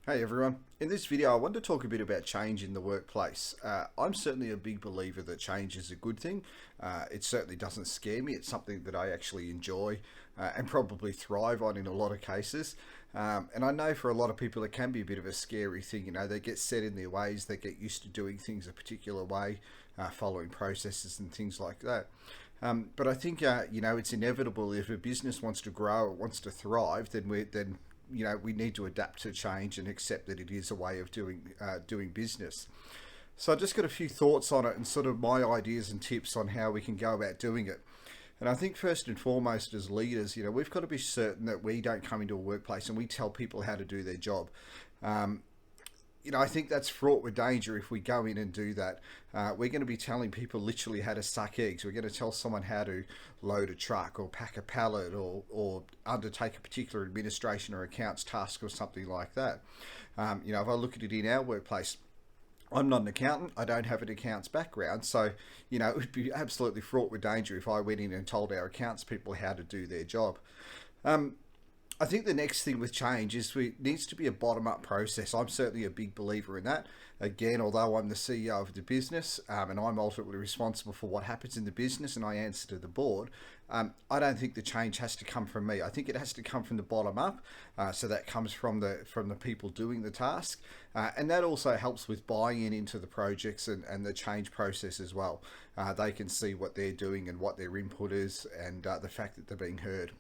Hey everyone, in this video I want to talk a bit about change in the workplace. I'm certainly a big believer that change is a good thing. It certainly doesn't scare me. It's something that I actually enjoy and probably thrive on in a lot of cases. And I know for a lot of people it can be a bit of a scary thing. You know, they get set in their ways, they get used to doing things a particular way, following processes and things like that. But I think it's inevitable if a business wants to grow, it wants to thrive, then we need to adapt to change and accept that it is a way of doing business. So I just got a few thoughts on it and sort of my ideas and tips on how we can go about doing it. And I think first and foremost as leaders, we've got to be certain that we don't come into a workplace and we tell people how to do their job. Um, I think that's fraught with danger if we go in and do that. We're going to be telling people literally how to suck eggs. We're going to tell someone how to load a truck or pack a pallet or undertake a particular administration or accounts task or something like that. If I look at it in our workplace, I'm not an accountant. I don't have an accounts background. So, it would be absolutely fraught with danger if I went in and told our accounts people how to do their job. I think the next thing with change is it needs to be a bottom-up process. I'm certainly a big believer in that. Again, although I'm the CEO of the business and I'm ultimately responsible for what happens in the business and I answer to the board, I don't think the change has to come from me. I think it has to come from the bottom up. So that comes from the people doing the task. And that also helps with buying into the projects and the change process as well. They can see what they're doing and what their input is and the fact that they're being heard.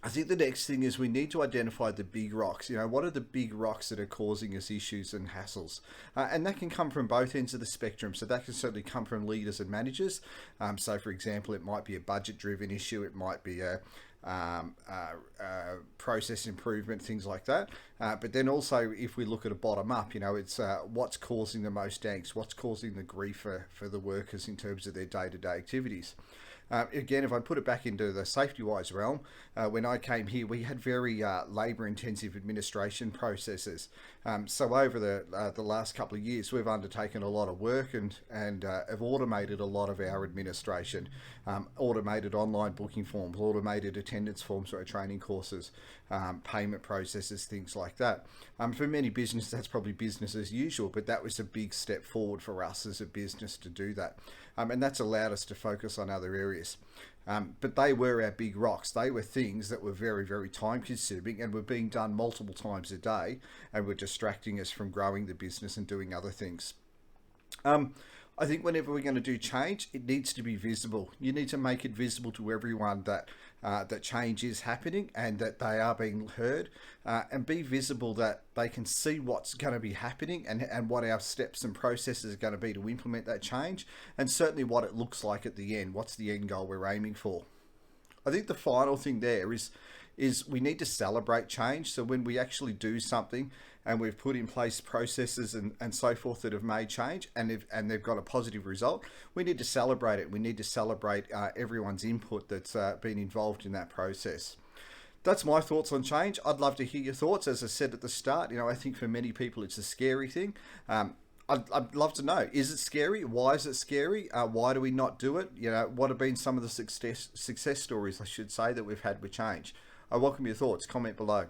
I think the next thing is we need to identify the big rocks. What are the big rocks that are causing us issues and hassles? And that can come from both ends of the spectrum. So that can certainly come from leaders and managers. So for example, it might be a budget driven issue. It might be a process improvement, things like that. But then also if we look at a bottom up, it's what's causing the most angst, what's causing the grief for the workers in terms of their day-to-day activities. Again, if I put it back into the safety-wise realm, when I came here, we had very labour-intensive administration processes. So over the last couple of years, we've undertaken a lot of work and have automated a lot of our administration, automated online booking forms, automated attendance forms for our training courses, payment processes, things like that. For many businesses, that's probably business as usual, but that was a big step forward for us as a business to do that. And that's allowed us to focus on other areas. But they were our big rocks. They were things that were very, very time consuming and were being done multiple times a day and were distracting us from growing the business and doing other things. I think whenever we're going to do change, it needs to be visible. You need to make it visible to everyone that change is happening and that they are being heard, and be visible that they can see what's going to be happening and what our steps and processes are going to be to implement that change, and certainly what it looks like at the end. What's the end goal we're aiming for? I think the final thing there is we need to celebrate change. So when we actually do something and we've put in place processes and so forth that have made change and they've got a positive result, we need to celebrate it. We need to celebrate everyone's input that's been involved in that process. That's my thoughts on change. I'd love to hear your thoughts. As I said at the start, I think for many people it's a scary thing. I'd love to know, is it scary? Why is it scary? Why do we not do it? What have been some of the success stories, I should say, that we've had with change? I welcome your thoughts. Comment below.